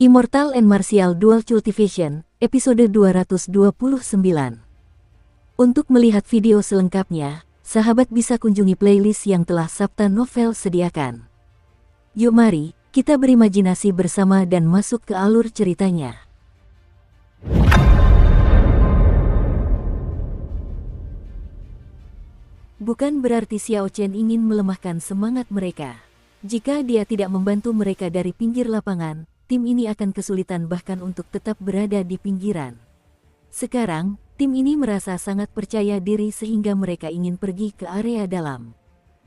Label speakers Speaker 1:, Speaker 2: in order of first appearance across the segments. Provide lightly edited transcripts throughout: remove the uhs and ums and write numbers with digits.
Speaker 1: Immortal and Martial Dual Cultivation, episode 229. Untuk melihat video selengkapnya, sahabat bisa kunjungi playlist yang telah Sabta Novel sediakan. Yuk mari, kita berimajinasi bersama dan masuk ke alur ceritanya. Bukan berarti Xiao Chen ingin melemahkan semangat mereka. Jika dia tidak membantu mereka dari pinggir lapangan, tim ini akan kesulitan bahkan untuk tetap berada di pinggiran. Sekarang, tim ini merasa sangat percaya diri sehingga mereka ingin pergi ke area dalam.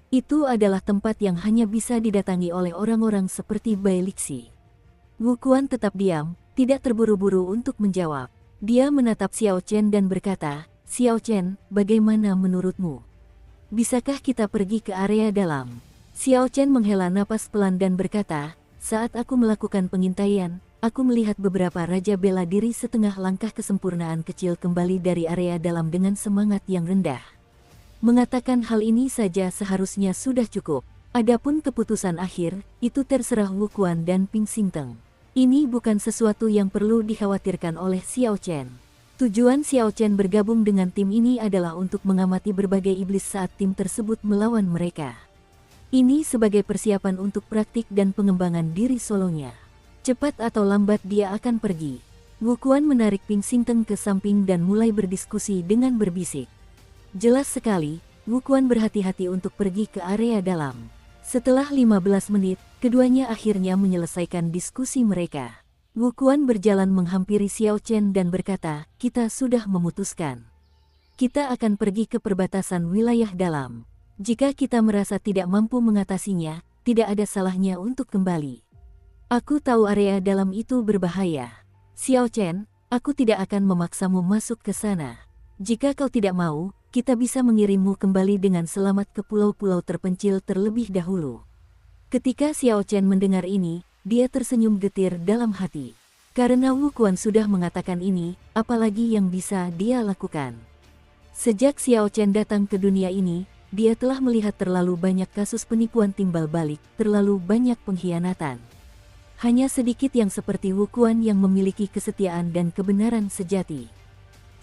Speaker 1: Itu adalah tempat yang hanya bisa didatangi oleh orang-orang seperti Bai Lixi. Wu Quan tetap diam, tidak terburu-buru untuk menjawab. Dia menatap Xiao Chen dan berkata, "Xiao Chen, bagaimana menurutmu? Bisakah kita pergi ke area dalam?" Xiao Chen menghela napas pelan dan berkata, "Saat aku melakukan pengintaian, aku melihat beberapa raja bela diri setengah langkah kesempurnaan kecil kembali dari area dalam dengan semangat yang rendah. Mengatakan hal ini saja seharusnya sudah cukup. Adapun keputusan akhir, itu terserah Wu Quan dan Ping Xingteng. Ini bukan sesuatu yang perlu dikhawatirkan oleh Xiao Chen." Tujuan Xiao Chen bergabung dengan tim ini adalah untuk mengamati berbagai iblis saat tim tersebut melawan mereka. Ini sebagai persiapan untuk praktik dan pengembangan diri solonya. Cepat atau lambat dia akan pergi. Wu Quan menarik Ping Xingteng ke samping dan mulai berdiskusi dengan berbisik. Jelas sekali, Wu Quan berhati-hati untuk pergi ke area dalam. Setelah 15 menit, keduanya akhirnya menyelesaikan diskusi mereka. Wu Quan berjalan menghampiri Xiao Chen dan berkata, "Kita sudah memutuskan. Kita akan pergi ke perbatasan wilayah dalam. Jika kita merasa tidak mampu mengatasinya, tidak ada salahnya untuk kembali. Aku tahu area dalam itu berbahaya. Xiao Chen, aku tidak akan memaksamu masuk ke sana. Jika kau tidak mau, kita bisa mengirimmu kembali dengan selamat ke pulau-pulau terpencil terlebih dahulu." Ketika Xiao Chen mendengar ini, dia tersenyum getir dalam hati. Karena Wu Quan sudah mengatakan ini, apalagi yang bisa dia lakukan. Sejak Xiao Chen datang ke dunia ini, dia telah melihat terlalu banyak kasus penipuan timbal balik, terlalu banyak pengkhianatan. Hanya sedikit yang seperti Wu Quan yang memiliki kesetiaan dan kebenaran sejati.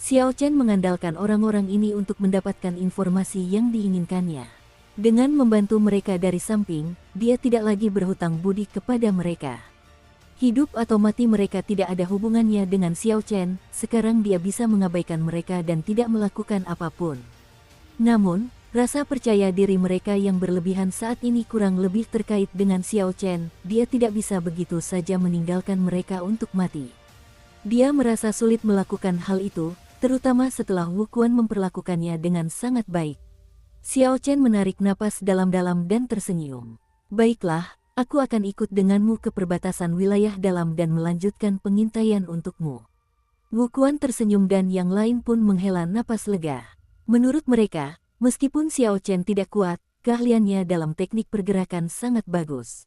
Speaker 1: Xiao Chen mengandalkan orang-orang ini untuk mendapatkan informasi yang diinginkannya. Dengan membantu mereka dari samping, dia tidak lagi berhutang budi kepada mereka. Hidup atau mati mereka tidak ada hubungannya dengan Xiao Chen, sekarang dia bisa mengabaikan mereka dan tidak melakukan apapun. Namun, rasa percaya diri mereka yang berlebihan saat ini kurang lebih terkait dengan Xiao Chen. Dia tidak bisa begitu saja meninggalkan mereka untuk mati. Dia merasa sulit melakukan hal itu, terutama setelah Wu Quan memperlakukannya dengan sangat baik. Xiao Chen menarik napas dalam-dalam dan tersenyum. "Baiklah, aku akan ikut denganmu ke perbatasan wilayah dalam dan melanjutkan pengintaian untukmu." Wu Quan tersenyum dan yang lain pun menghela napas lega. Menurut mereka, meskipun Xiao Chen tidak kuat, keahliannya dalam teknik pergerakan sangat bagus.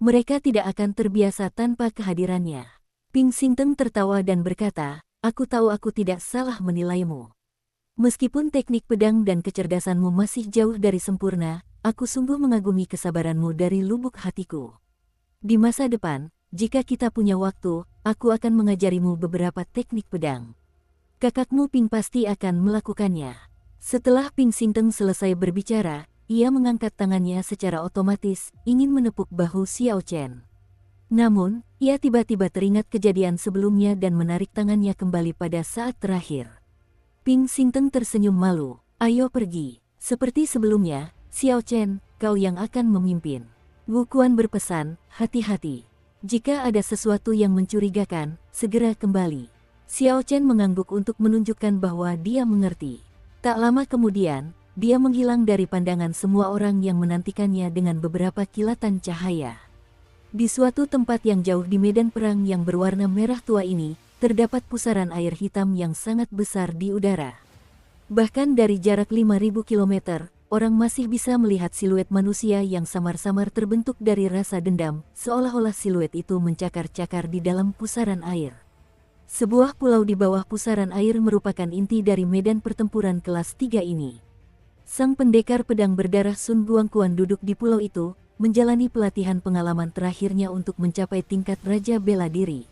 Speaker 1: Mereka tidak akan terbiasa tanpa kehadirannya. Ping Xingteng tertawa dan berkata, aku tahu aku tidak salah menilaimu. Meskipun teknik pedang dan kecerdasanmu masih jauh dari sempurna, aku sungguh mengagumi kesabaranmu dari lubuk hatiku. Di masa depan, jika kita punya waktu, aku akan mengajarimu beberapa teknik pedang. Kakakmu Ping pasti akan melakukannya." Setelah Ping Xingteng selesai berbicara, ia mengangkat tangannya secara otomatis, ingin menepuk bahu Xiao Chen. Namun, ia tiba-tiba teringat kejadian sebelumnya dan menarik tangannya kembali pada saat terakhir. Ping Xingteng tersenyum malu, "Ayo pergi. Seperti sebelumnya, Xiao Chen, kau yang akan memimpin." Wu Quan berpesan, "Hati-hati. Jika ada sesuatu yang mencurigakan, segera kembali." Xiao Chen mengangguk untuk menunjukkan bahwa dia mengerti. Tak lama kemudian, dia menghilang dari pandangan semua orang yang menantikannya dengan beberapa kilatan cahaya. Di suatu tempat yang jauh di medan perang yang berwarna merah tua ini, terdapat pusaran air hitam yang sangat besar di udara. Bahkan dari jarak 5.000 km, orang masih bisa melihat siluet manusia yang samar-samar terbentuk dari rasa dendam, seolah-olah siluet itu mencakar-cakar di dalam pusaran air. Sebuah pulau di bawah pusaran air merupakan inti dari medan pertempuran kelas 3 ini. Sang pendekar pedang berdarah Sun Guangquan duduk di pulau itu, menjalani pelatihan pengalaman terakhirnya untuk mencapai tingkat Raja Bela Diri.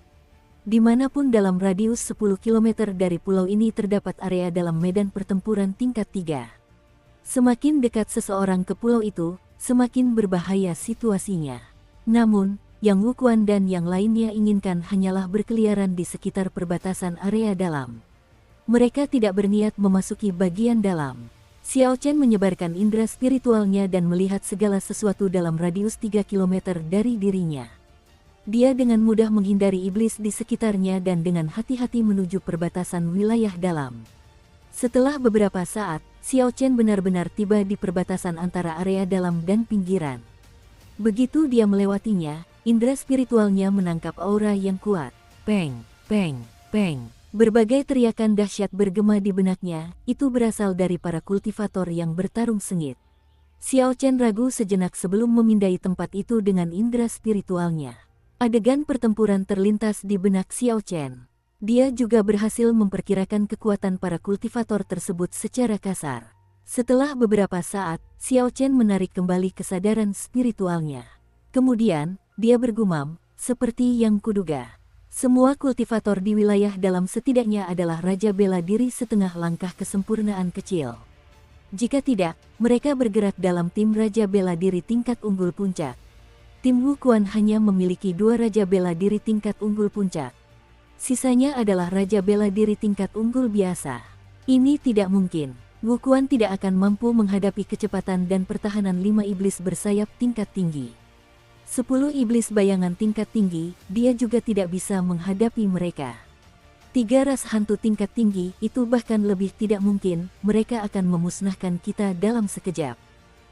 Speaker 1: Dimanapun dalam radius 10 km dari pulau ini terdapat area dalam medan pertempuran tingkat 3. Semakin dekat seseorang ke pulau itu, semakin berbahaya situasinya. Namun, Yang Wukuan dan yang lainnya inginkan hanyalah berkeliaran di sekitar perbatasan area dalam. Mereka tidak berniat memasuki bagian dalam. Xiao Chen menyebarkan indera spiritualnya dan melihat segala sesuatu dalam radius 3 km dari dirinya. Dia dengan mudah menghindari iblis di sekitarnya dan dengan hati-hati menuju perbatasan wilayah dalam. Setelah beberapa saat, Xiao Chen benar-benar tiba di perbatasan antara area dalam dan pinggiran. Begitu dia melewatinya, indera spiritualnya menangkap aura yang kuat. Peng, peng, peng. Berbagai teriakan dahsyat bergema di benaknya, itu berasal dari para kultivator yang bertarung sengit. Xiao Chen ragu sejenak sebelum memindai tempat itu dengan indera spiritualnya. Adegan pertempuran terlintas di benak Xiao Chen. Dia juga berhasil memperkirakan kekuatan para kultivator tersebut secara kasar. Setelah beberapa saat, Xiao Chen menarik kembali kesadaran spiritualnya. Kemudian, dia bergumam, seperti yang kuduga. Semua kultivator di wilayah dalam setidaknya adalah Raja Bela Diri setengah langkah kesempurnaan kecil. Jika tidak, mereka bergerak dalam tim Raja Bela Diri tingkat unggul puncak. Tim Wukuan hanya memiliki 2 Raja Bela Diri tingkat unggul puncak. Sisanya adalah Raja Bela Diri tingkat unggul biasa. Ini tidak mungkin. Wukuan tidak akan mampu menghadapi kecepatan dan pertahanan 5 iblis bersayap tingkat tinggi. 10 iblis bayangan tingkat tinggi, dia juga tidak bisa menghadapi mereka. 3 ras hantu tingkat tinggi, itu bahkan lebih tidak mungkin, mereka akan memusnahkan kita dalam sekejap.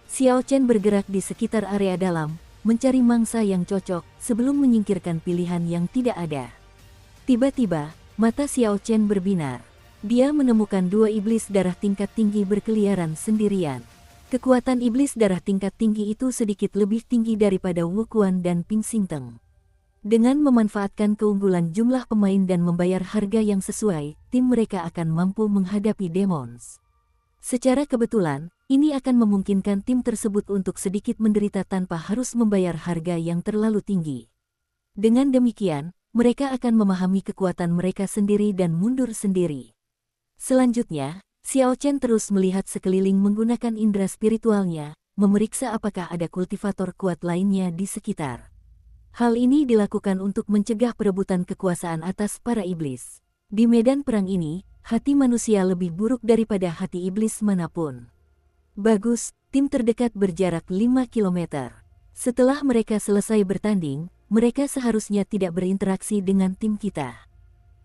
Speaker 1: Xiao Chen bergerak di sekitar area dalam, mencari mangsa yang cocok, sebelum menyingkirkan pilihan yang tidak ada. Tiba-tiba, mata Xiao Chen berbinar. Dia menemukan 2 iblis darah tingkat tinggi berkeliaran sendirian. Kekuatan iblis darah tingkat tinggi itu sedikit lebih tinggi daripada Wukuan dan Ping Xingteng. Dengan memanfaatkan keunggulan jumlah pemain dan membayar harga yang sesuai, tim mereka akan mampu menghadapi demons. Secara kebetulan, ini akan memungkinkan tim tersebut untuk sedikit menderita tanpa harus membayar harga yang terlalu tinggi. Dengan demikian, mereka akan memahami kekuatan mereka sendiri dan mundur sendiri. Selanjutnya, Xiao Chen terus melihat sekeliling menggunakan indera spiritualnya, memeriksa apakah ada kultivator kuat lainnya di sekitar. Hal ini dilakukan untuk mencegah perebutan kekuasaan atas para iblis. Di medan perang ini, hati manusia lebih buruk daripada hati iblis manapun. Bagus, tim terdekat berjarak 5 km. Setelah mereka selesai bertanding, mereka seharusnya tidak berinteraksi dengan tim kita.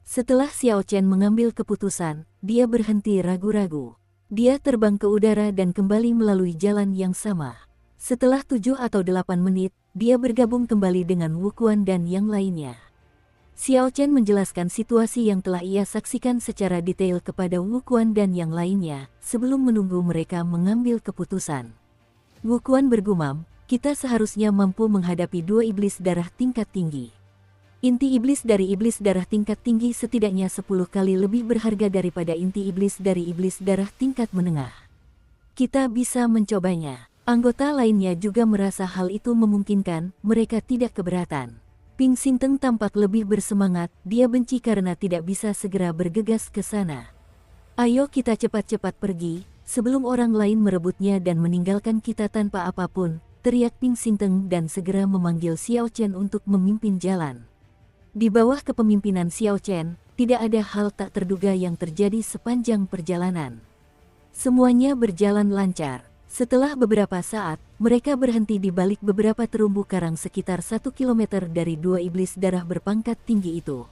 Speaker 1: Setelah Xiao Chen mengambil keputusan, dia berhenti ragu-ragu. Dia terbang ke udara dan kembali melalui jalan yang sama. Setelah 7 atau 8 menit, dia bergabung kembali dengan Wukuan dan yang lainnya. Xiao Chen menjelaskan situasi yang telah ia saksikan secara detail kepada Wukuan dan yang lainnya, sebelum menunggu mereka mengambil keputusan. Wukuan bergumam, kita seharusnya mampu menghadapi 2 iblis darah tingkat tinggi. Inti iblis dari iblis darah tingkat tinggi setidaknya 10 kali lebih berharga daripada inti iblis dari iblis darah tingkat menengah. Kita bisa mencobanya. Anggota lainnya juga merasa hal itu memungkinkan, mereka tidak keberatan. Ping Xingteng tampak lebih bersemangat, dia benci karena tidak bisa segera bergegas ke sana. Ayo kita cepat-cepat pergi, sebelum orang lain merebutnya dan meninggalkan kita tanpa apapun, teriak Ping Xingteng dan segera memanggil Xiao Chen untuk memimpin jalan. Di bawah kepemimpinan Xiao Chen, tidak ada hal tak terduga yang terjadi sepanjang perjalanan. Semuanya berjalan lancar. Setelah beberapa saat, mereka berhenti di balik beberapa terumbu karang sekitar 1 km dari 2 iblis darah berpangkat tinggi itu.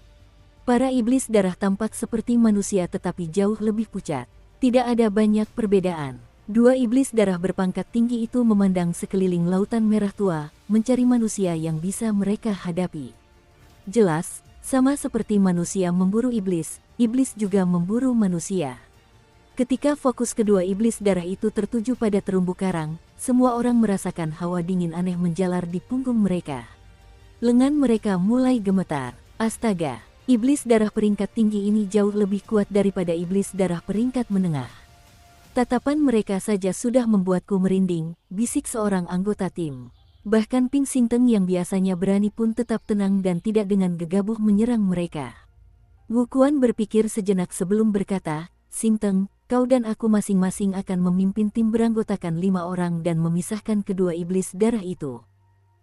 Speaker 1: Para iblis darah tampak seperti manusia tetapi jauh lebih pucat. Tidak ada banyak perbedaan. 2 iblis darah berpangkat tinggi itu memandang sekeliling lautan merah tua, mencari manusia yang bisa mereka hadapi. Jelas, sama seperti manusia memburu iblis, iblis juga memburu manusia. Ketika fokus kedua iblis darah itu tertuju pada terumbu karang, semua orang merasakan hawa dingin aneh menjalar di punggung mereka. Lengan mereka mulai gemetar. Astaga, iblis darah peringkat tinggi ini jauh lebih kuat daripada iblis darah peringkat menengah. Tatapan mereka saja sudah membuatku merinding, bisik seorang anggota tim. Bahkan Ping Xingteng yang biasanya berani pun tetap tenang dan tidak dengan gegabah menyerang mereka. Wu Quan berpikir sejenak sebelum berkata, "Xingteng, kau dan aku masing-masing akan memimpin tim beranggotakan 5 orang dan memisahkan kedua iblis darah itu.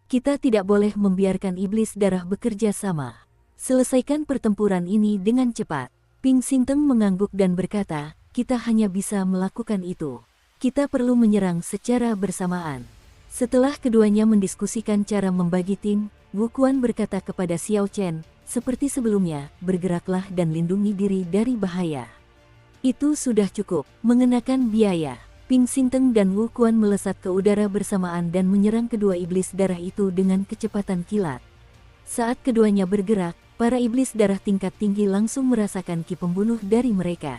Speaker 1: Kita tidak boleh membiarkan iblis darah bekerja sama. Selesaikan pertempuran ini dengan cepat." Ping Xingteng mengangguk dan berkata, "Kita hanya bisa melakukan itu. Kita perlu menyerang secara bersamaan." Setelah keduanya mendiskusikan cara membagi tim, Wu Quan berkata kepada Xiao Chen, "Seperti sebelumnya, bergeraklah dan lindungi diri dari bahaya." Itu sudah cukup. Mengenakan biaya, Ping Xingteng dan Wu Quan melesat ke udara bersamaan dan menyerang kedua iblis darah itu dengan kecepatan kilat. Saat keduanya bergerak, para iblis darah tingkat tinggi langsung merasakan ki pembunuh dari mereka.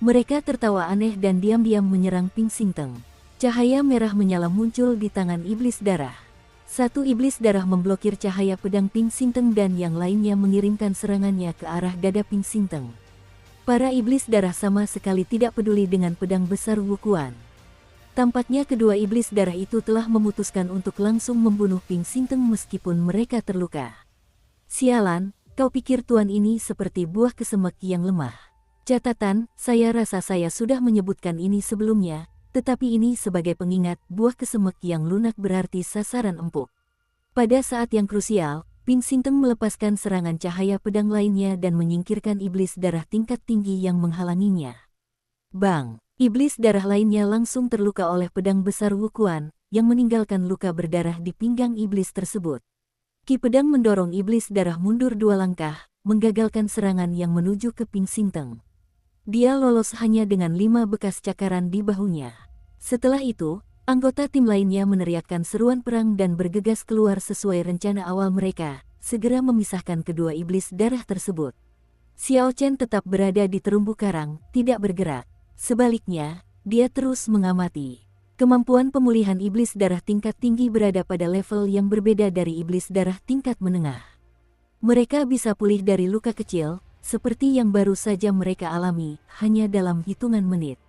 Speaker 1: Mereka tertawa aneh dan diam-diam menyerang Ping Xingteng. Cahaya merah menyala muncul di tangan iblis darah. Satu iblis darah memblokir cahaya pedang Ping Xingteng dan yang lainnya mengirimkan serangannya ke arah dada Ping Xingteng. Para iblis darah sama sekali tidak peduli dengan pedang besar Wu Quan. Tampaknya kedua iblis darah itu telah memutuskan untuk langsung membunuh Ping Xingteng meskipun mereka terluka. "Sialan, kau pikir tuan ini seperti buah kesemek yang lemah. Catatan, saya rasa saya sudah menyebutkan ini sebelumnya. Tetapi ini sebagai pengingat, buah kesemek yang lunak berarti sasaran empuk." Pada saat yang krusial, Ping Xingteng melepaskan serangan cahaya pedang lainnya dan menyingkirkan iblis darah tingkat tinggi yang menghalanginya. Bang! Iblis darah lainnya langsung terluka oleh pedang besar Wu Quan, yang meninggalkan luka berdarah di pinggang iblis tersebut. Ki pedang mendorong iblis darah mundur 2 langkah, menggagalkan serangan yang menuju ke Ping Xingteng. Dia lolos hanya dengan 5 bekas cakaran di bahunya. Setelah itu, anggota tim lainnya meneriakkan seruan perang dan bergegas keluar sesuai rencana awal mereka, segera memisahkan kedua iblis darah tersebut. Xiao Chen tetap berada di terumbu karang, tidak bergerak. Sebaliknya, dia terus mengamati. Kemampuan pemulihan iblis darah tingkat tinggi berada pada level yang berbeda dari iblis darah tingkat menengah. Mereka bisa pulih dari luka kecil, seperti yang baru saja mereka alami, hanya dalam hitungan menit.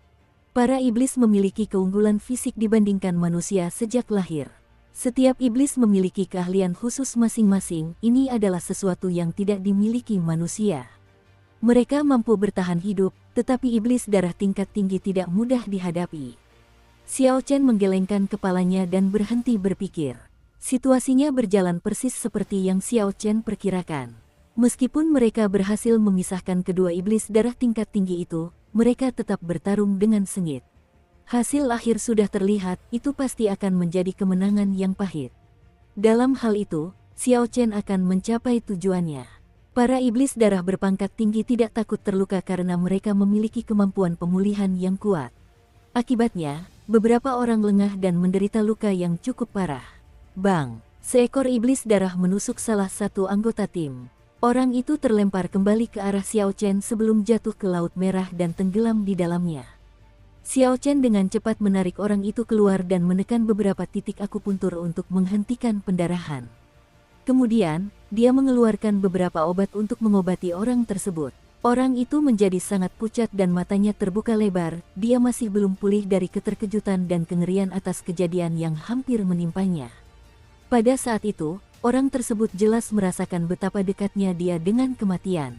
Speaker 1: Para iblis memiliki keunggulan fisik dibandingkan manusia sejak lahir. Setiap iblis memiliki keahlian khusus masing-masing, ini adalah sesuatu yang tidak dimiliki manusia. Mereka mampu bertahan hidup, tetapi iblis darah tingkat tinggi tidak mudah dihadapi. Xiao Chen menggelengkan kepalanya dan berhenti berpikir. Situasinya berjalan persis seperti yang Xiao Chen perkirakan. Meskipun mereka berhasil memisahkan kedua iblis darah tingkat tinggi itu, mereka tetap bertarung dengan sengit. Hasil akhir sudah terlihat, itu pasti akan menjadi kemenangan yang pahit. Dalam hal itu, Xiao Chen akan mencapai tujuannya. Para iblis darah berpangkat tinggi tidak takut terluka karena mereka memiliki kemampuan pemulihan yang kuat. Akibatnya, beberapa orang lengah dan menderita luka yang cukup parah. Bang! Seekor iblis darah menusuk salah satu anggota tim. Orang itu terlempar kembali ke arah Xiao Chen sebelum jatuh ke Laut Merah dan tenggelam di dalamnya. Xiao Chen dengan cepat menarik orang itu keluar dan menekan beberapa titik akupuntur untuk menghentikan pendarahan. Kemudian, dia mengeluarkan beberapa obat untuk mengobati orang tersebut. Orang itu menjadi sangat pucat dan matanya terbuka lebar, dia masih belum pulih dari keterkejutan dan kengerian atas kejadian yang hampir menimpanya. Pada saat itu, orang tersebut jelas merasakan betapa dekatnya dia dengan kematian.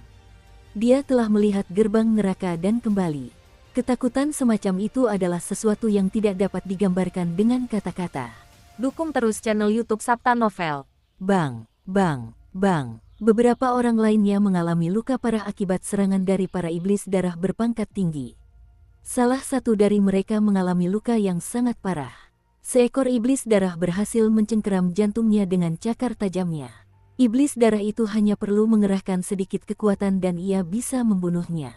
Speaker 1: Dia telah melihat gerbang neraka dan kembali. Ketakutan semacam itu adalah sesuatu yang tidak dapat digambarkan dengan kata-kata.
Speaker 2: Dukung terus channel YouTube Sabta Novel.
Speaker 1: Bang, bang, bang. Beberapa orang lainnya mengalami luka parah akibat serangan dari para iblis darah berpangkat tinggi. Salah satu dari mereka mengalami luka yang sangat parah. Seekor iblis darah berhasil mencengkeram jantungnya dengan cakar tajamnya. Iblis darah itu hanya perlu mengerahkan sedikit kekuatan dan ia bisa membunuhnya.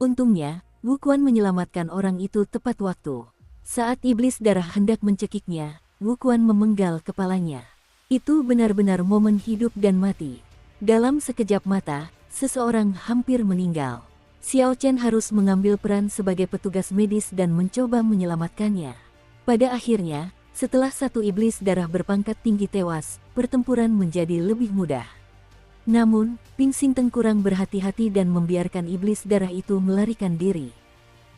Speaker 1: Untungnya, Wu Quan menyelamatkan orang itu tepat waktu. Saat iblis darah hendak mencekiknya, Wu Quan memenggal kepalanya. Itu benar-benar momen hidup dan mati. Dalam sekejap mata, seseorang hampir meninggal. Xiao Chen harus mengambil peran sebagai petugas medis dan mencoba menyelamatkannya. Pada akhirnya, setelah satu iblis darah berpangkat tinggi tewas, pertempuran menjadi lebih mudah. Namun, Ping Xingteng kurang berhati-hati dan membiarkan iblis darah itu melarikan diri.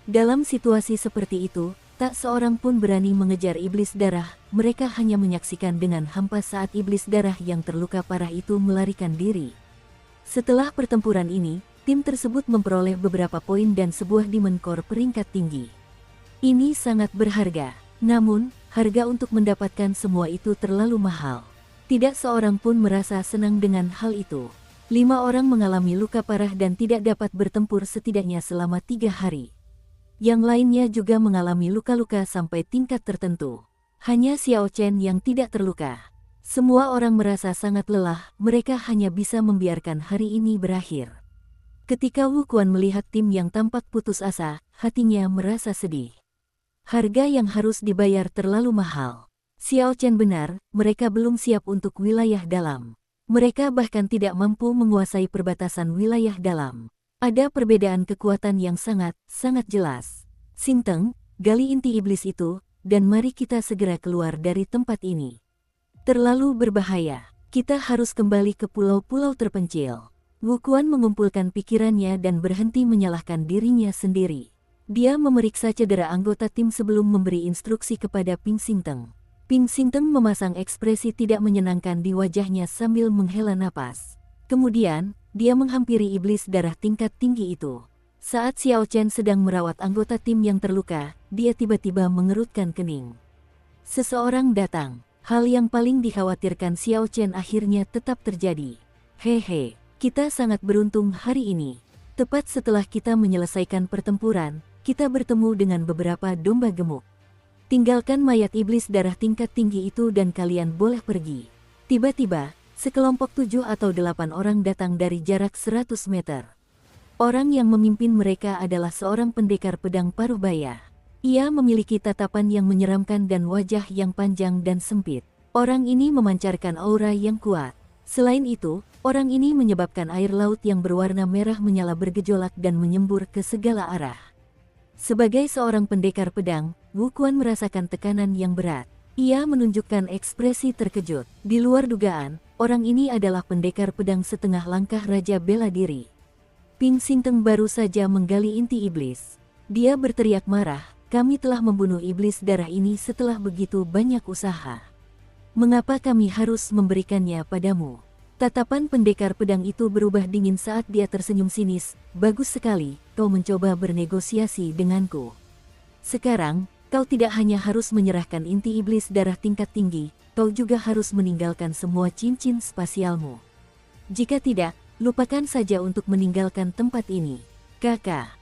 Speaker 1: Dalam situasi seperti itu, Tak seorang pun berani mengejar iblis darah, mereka hanya menyaksikan dengan hampa saat iblis darah yang terluka parah itu melarikan diri. Setelah pertempuran ini, tim tersebut memperoleh beberapa poin dan sebuah Demon Core peringkat tinggi. Ini sangat berharga, namun, harga untuk mendapatkan semua itu terlalu mahal. Tidak seorang pun merasa senang dengan hal itu. 5 orang mengalami luka parah dan tidak dapat bertempur setidaknya selama 3 hari. Yang lainnya juga mengalami luka-luka sampai tingkat tertentu. Hanya Xiao Chen yang tidak terluka. Semua orang merasa sangat lelah, mereka hanya bisa membiarkan hari ini berakhir. Ketika Wu Quan melihat tim yang tampak putus asa, hatinya merasa sedih. Harga yang harus dibayar terlalu mahal. Xiao Chen benar, mereka belum siap untuk wilayah dalam. Mereka bahkan tidak mampu menguasai perbatasan wilayah dalam. Ada perbedaan kekuatan yang sangat jelas. Sinteng, gali inti iblis itu, dan mari kita segera keluar dari tempat ini. Terlalu berbahaya, kita harus kembali ke pulau-pulau terpencil. Wu Quan mengumpulkan pikirannya dan berhenti menyalahkan dirinya sendiri. Dia memeriksa cedera anggota tim sebelum memberi instruksi kepada Ping Sinteng. Ping Sinteng memasang ekspresi tidak menyenangkan di wajahnya sambil menghela napas. Kemudian, dia menghampiri iblis darah tingkat tinggi itu. Saat Xiao Chen sedang merawat anggota tim yang terluka, dia tiba-tiba mengerutkan kening. Seseorang datang. Hal yang paling dikhawatirkan Xiao Chen akhirnya tetap terjadi. Hehe, kita sangat beruntung hari ini. Tepat setelah kita menyelesaikan pertempuran, kita bertemu dengan beberapa domba gemuk. Tinggalkan mayat iblis darah tingkat tinggi itu dan kalian boleh pergi. Tiba-tiba, sekelompok 7 atau 8 orang datang dari jarak 100 meter. Orang yang memimpin mereka adalah seorang pendekar pedang Parubaya. Ia memiliki tatapan yang menyeramkan dan wajah yang panjang dan sempit. Orang ini memancarkan aura yang kuat. Selain itu, orang ini menyebabkan air laut yang berwarna merah menyala bergejolak dan menyembur ke segala arah. Sebagai seorang pendekar pedang, Wu Quan merasakan tekanan yang berat. Ia menunjukkan ekspresi terkejut. Di luar dugaan, orang ini adalah pendekar pedang setengah langkah Raja Bela Diri. Ping Sinteng baru saja menggali inti iblis. Dia berteriak marah, kami telah membunuh iblis darah ini setelah begitu banyak usaha. Mengapa kami harus memberikannya padamu? Tatapan pendekar pedang itu berubah dingin saat dia tersenyum sinis. Bagus sekali, kau mencoba bernegosiasi denganku. Sekarang, kau tidak hanya harus menyerahkan inti iblis darah tingkat tinggi, kau juga harus meninggalkan semua cincin spasialmu. Jika tidak, lupakan saja untuk meninggalkan tempat ini. Kakak.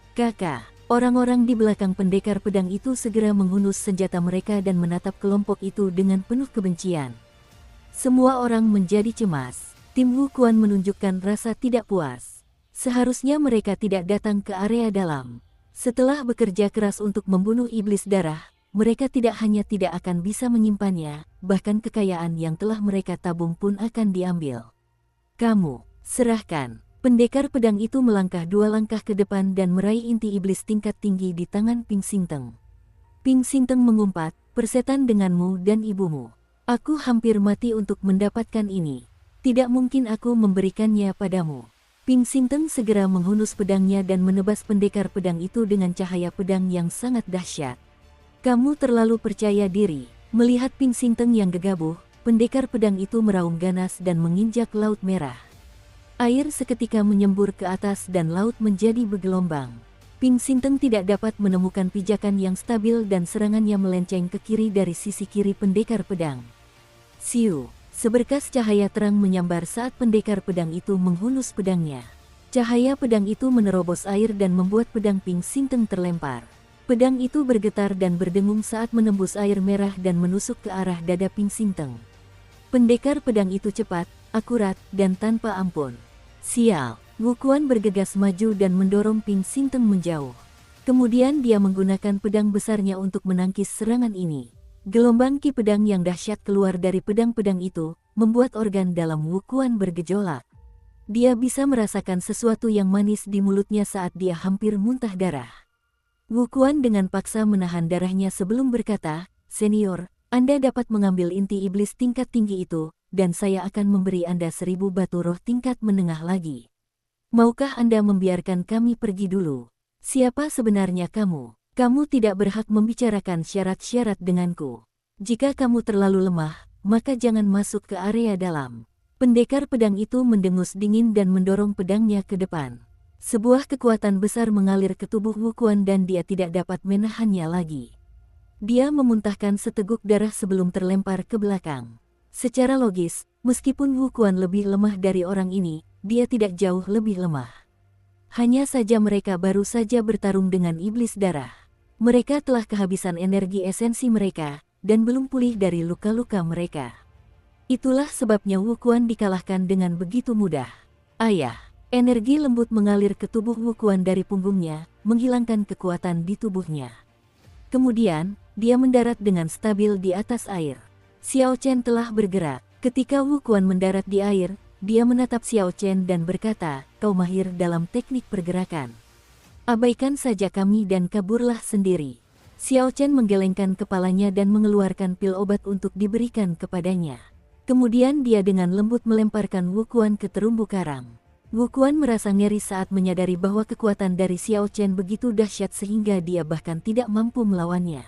Speaker 1: Orang-orang di belakang pendekar pedang itu segera menghunus senjata mereka dan menatap kelompok itu dengan penuh kebencian. Semua orang menjadi cemas. Tim Wu Quan menunjukkan rasa tidak puas. Seharusnya mereka tidak datang ke area dalam. Setelah bekerja keras untuk membunuh iblis darah, mereka tidak hanya tidak akan bisa menyimpannya, bahkan kekayaan yang telah mereka tabung pun akan diambil. Kamu, serahkan. Pendekar pedang itu melangkah 2 langkah ke depan dan meraih inti iblis tingkat tinggi di tangan Ping Sinteng. Ping Sinteng mengumpat, persetan denganmu dan ibumu. Aku hampir mati untuk mendapatkan ini. Tidak mungkin aku memberikannya padamu. Ping Sinteng segera menghunus pedangnya dan menebas pendekar pedang itu dengan cahaya pedang yang sangat dahsyat. Kamu terlalu percaya diri. Melihat Ping Sinteng yang gegabah, pendekar pedang itu meraung ganas dan menginjak laut merah. Air seketika menyembur ke atas dan laut menjadi bergelombang. Ping Sinteng tidak dapat menemukan pijakan yang stabil dan serangannya melenceng ke kiri dari sisi kiri pendekar pedang. Siu. Seberkas cahaya terang menyambar saat pendekar pedang itu menghunus pedangnya. Cahaya pedang itu menerobos air dan membuat pedang Ping Sinteng terlempar. Pedang itu bergetar dan berdengung saat menembus air merah dan menusuk ke arah dada Ping Sinteng. Pendekar pedang itu cepat, akurat, dan tanpa ampun. Sial, Wu Quan bergegas maju dan mendorong Ping Sinteng menjauh. Kemudian dia menggunakan pedang besarnya untuk menangkis serangan ini. Gelombang ki pedang yang dahsyat keluar dari pedang-pedang itu, membuat organ dalam Wu Quan bergejolak. Dia bisa merasakan sesuatu yang manis di mulutnya saat dia hampir muntah darah. Wu Quan dengan paksa menahan darahnya sebelum berkata, "Senior, Anda dapat mengambil inti iblis tingkat tinggi itu, dan saya akan memberi Anda 1000 batu roh tingkat menengah lagi. Maukah Anda membiarkan kami pergi dulu? Siapa sebenarnya kamu?" Kamu tidak berhak membicarakan syarat-syarat denganku. Jika kamu terlalu lemah, maka jangan masuk ke area dalam. Pendekar pedang itu mendengus dingin dan mendorong pedangnya ke depan. Sebuah kekuatan besar mengalir ke tubuh Wu Quan dan dia tidak dapat menahannya lagi. Dia memuntahkan seteguk darah sebelum terlempar ke belakang. Secara logis, meskipun Wu Quan lebih lemah dari orang ini, dia tidak jauh lebih lemah. Hanya saja mereka baru saja bertarung dengan iblis darah. Mereka telah kehabisan energi esensi mereka, dan belum pulih dari luka-luka mereka. Itulah sebabnya Wu Quan dikalahkan dengan begitu mudah. Ayah, energi lembut mengalir ke tubuh Wu Quan dari punggungnya, menghilangkan kekuatan di tubuhnya. Kemudian, dia mendarat dengan stabil di atas air. Xiao Chen telah bergerak. Ketika Wu Quan mendarat di air, dia menatap Xiao Chen dan berkata, "Kau mahir dalam teknik pergerakan. Abaikan saja kami dan kaburlah sendiri." Xiao Chen menggelengkan kepalanya dan mengeluarkan pil obat untuk diberikan kepadanya. Kemudian dia dengan lembut melemparkan Wu Quan ke terumbu karang. Wu Quan merasa ngeri saat menyadari bahwa kekuatan dari Xiao Chen begitu dahsyat sehingga dia bahkan tidak mampu melawannya.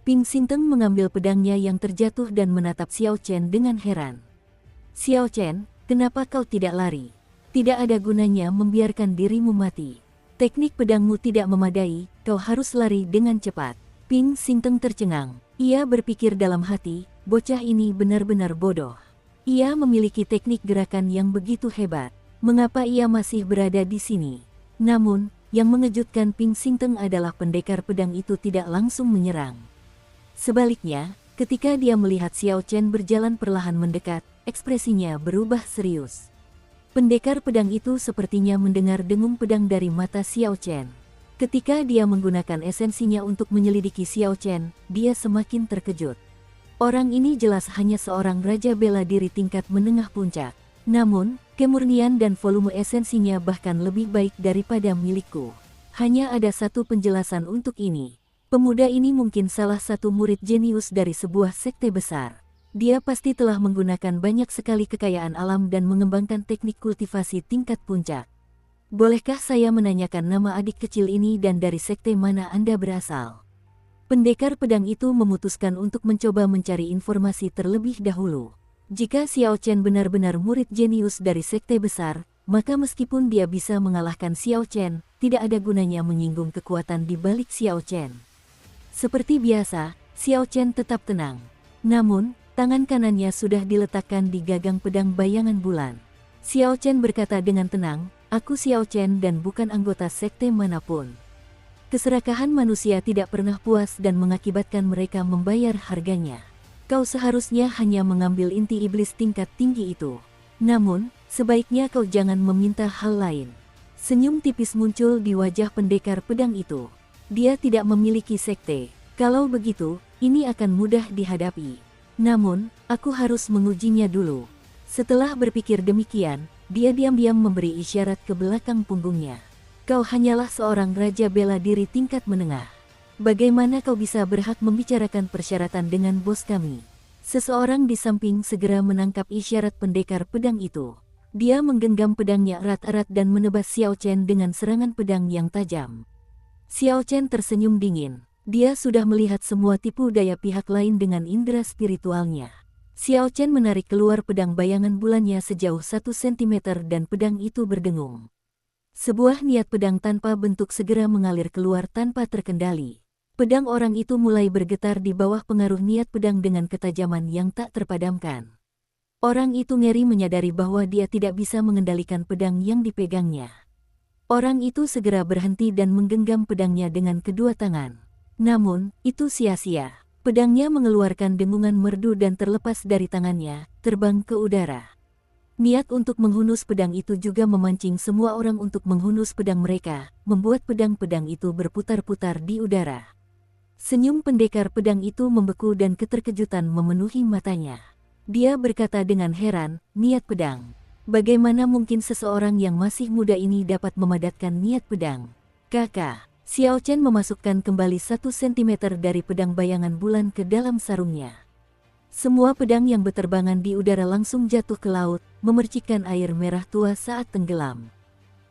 Speaker 1: Ping Xingteng mengambil pedangnya yang terjatuh dan menatap Xiao Chen dengan heran. "Xiao Chen, kenapa kau tidak lari? Tidak ada gunanya membiarkan dirimu mati. Teknik pedangmu tidak memadai, kau harus lari dengan cepat." Ping Xingteng tercengang. Ia berpikir dalam hati, bocah ini benar-benar bodoh. Ia memiliki teknik gerakan yang begitu hebat. Mengapa ia masih berada di sini? Namun, yang mengejutkan Ping Xingteng adalah pendekar pedang itu tidak langsung menyerang. Sebaliknya, ketika dia melihat Xiao Chen berjalan perlahan mendekat, ekspresinya berubah serius. Pendekar pedang itu sepertinya mendengar dengung pedang dari mata Xiao Chen. Ketika dia menggunakan esensinya untuk menyelidiki Xiao Chen, dia semakin terkejut. Orang ini jelas hanya seorang raja bela diri tingkat menengah puncak. Namun, kemurnian dan volume esensinya bahkan lebih baik daripada milikku. Hanya ada satu penjelasan untuk ini. Pemuda ini mungkin salah satu murid jenius dari sebuah sekte besar. Dia pasti telah menggunakan banyak sekali kekayaan alam dan mengembangkan teknik kultivasi tingkat puncak. Bolehkah saya menanyakan nama adik kecil ini dan dari sekte mana Anda berasal? Pendekar pedang itu memutuskan untuk mencoba mencari informasi terlebih dahulu. Jika Xiao Chen benar-benar murid jenius dari sekte besar, maka meskipun dia bisa mengalahkan Xiao Chen, tidak ada gunanya menyinggung kekuatan di balik Xiao Chen. Seperti biasa, Xiao Chen tetap tenang. Namun, tangan kanannya sudah diletakkan di gagang pedang bayangan bulan. Xiao Chen berkata dengan tenang, "Aku Xiao Chen dan bukan anggota sekte manapun." Keserakahan manusia tidak pernah puas dan mengakibatkan mereka membayar harganya. Kau seharusnya hanya mengambil inti iblis tingkat tinggi itu. Namun, sebaiknya kau jangan meminta hal lain. Senyum tipis muncul di wajah pendekar pedang itu. Dia tidak memiliki sekte. Kalau begitu, ini akan mudah dihadapi. Namun, aku harus mengujinya dulu. Setelah berpikir demikian, dia diam-diam memberi isyarat ke belakang punggungnya. Kau hanyalah seorang raja bela diri tingkat menengah. Bagaimana kau bisa berhak membicarakan persyaratan dengan bos kami? Seseorang di samping segera menangkap isyarat pendekar pedang itu. Dia menggenggam pedangnya erat-erat dan menebas Xiao Chen dengan serangan pedang yang tajam. Xiao Chen tersenyum dingin. Dia sudah melihat semua tipu daya pihak lain dengan indera spiritualnya. Xiao Chen menarik keluar pedang bayangan bulannya sejauh 1 cm dan pedang itu berdengung. Sebuah niat pedang tanpa bentuk segera mengalir keluar tanpa terkendali. Pedang orang itu mulai bergetar di bawah pengaruh niat pedang dengan ketajaman yang tak terpadamkan. Orang itu ngeri menyadari bahwa dia tidak bisa mengendalikan pedang yang dipegangnya. Orang itu segera berhenti dan menggenggam pedangnya dengan kedua tangan. Namun, itu sia-sia. Pedangnya mengeluarkan dengungan merdu dan terlepas dari tangannya, terbang ke udara. Niat untuk menghunus pedang itu juga memancing semua orang untuk menghunus pedang mereka, membuat pedang-pedang itu berputar-putar di udara. Senyum pendekar pedang itu membeku dan keterkejutan memenuhi matanya. Dia berkata dengan heran, "Niat pedang. Bagaimana mungkin seseorang yang masih muda ini dapat memadatkan niat pedang?" "Kakak." Xiao Chen memasukkan kembali 1 cm dari pedang bayangan bulan ke dalam sarungnya. Semua pedang yang berterbangan di udara langsung jatuh ke laut, memercikkan air merah tua saat tenggelam.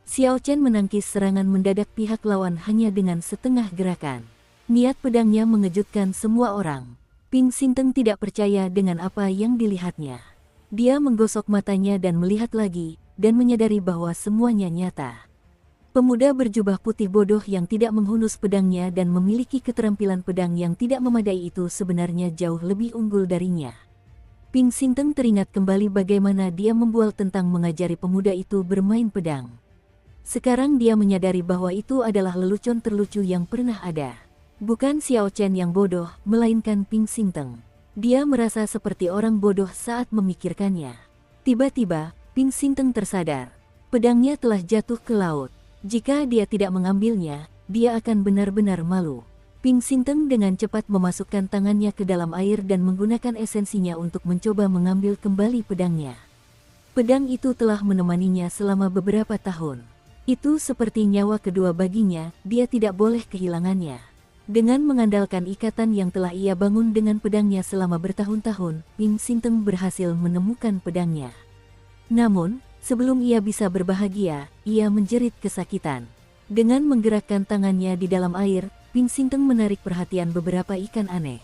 Speaker 1: Xiao Chen menangkis serangan mendadak pihak lawan hanya dengan setengah gerakan. Niat pedangnya mengejutkan semua orang. Ping Xingteng tidak percaya dengan apa yang dilihatnya. Dia menggosok matanya dan melihat lagi, dan menyadari bahwa semuanya nyata. Pemuda berjubah putih bodoh yang tidak menghunus pedangnya dan memiliki keterampilan pedang yang tidak memadai itu sebenarnya jauh lebih unggul darinya. Ping Xingteng teringat kembali bagaimana dia membual tentang mengajari pemuda itu bermain pedang. Sekarang dia menyadari bahwa itu adalah lelucon terlucu yang pernah ada. Bukan Xiao Chen yang bodoh, melainkan Ping Xingteng. Dia merasa seperti orang bodoh saat memikirkannya. Tiba-tiba, Ping Xingteng tersadar. Pedangnya telah jatuh ke laut. Jika dia tidak mengambilnya, dia akan benar-benar malu. Ping Xingteng dengan cepat memasukkan tangannya ke dalam air dan menggunakan esensinya untuk mencoba mengambil kembali pedangnya. Pedang itu telah menemaninya selama beberapa tahun. Itu seperti nyawa kedua baginya, dia tidak boleh kehilangannya. Dengan mengandalkan ikatan yang telah ia bangun dengan pedangnya selama bertahun-tahun, Ping Xingteng berhasil menemukan pedangnya. Namun, sebelum ia bisa berbahagia, ia menjerit kesakitan. Dengan menggerakkan tangannya di dalam air, Ping Xingteng menarik perhatian beberapa ikan aneh.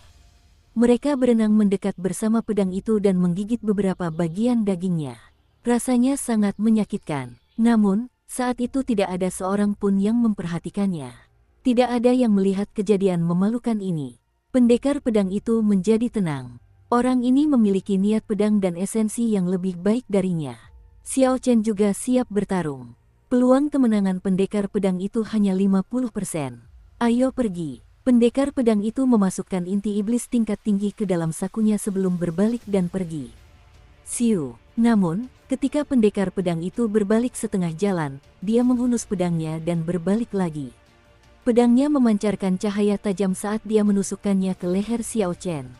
Speaker 1: Mereka berenang mendekat bersama pedang itu dan menggigit beberapa bagian dagingnya. Rasanya sangat menyakitkan. Namun, saat itu tidak ada seorang pun yang memperhatikannya. Tidak ada yang melihat kejadian memalukan ini. Pendekar pedang itu menjadi tenang. Orang ini memiliki niat pedang dan esensi yang lebih baik darinya. Xiao Chen juga siap bertarung. Peluang kemenangan pendekar pedang itu hanya 50%. Ayo pergi. Pendekar pedang itu memasukkan inti iblis tingkat tinggi ke dalam sakunya sebelum berbalik dan pergi. Siu. Namun, ketika pendekar pedang itu berbalik setengah jalan, dia menghunus pedangnya dan berbalik lagi. Pedangnya memancarkan cahaya tajam saat dia menusukkannya ke leher Xiao Chen.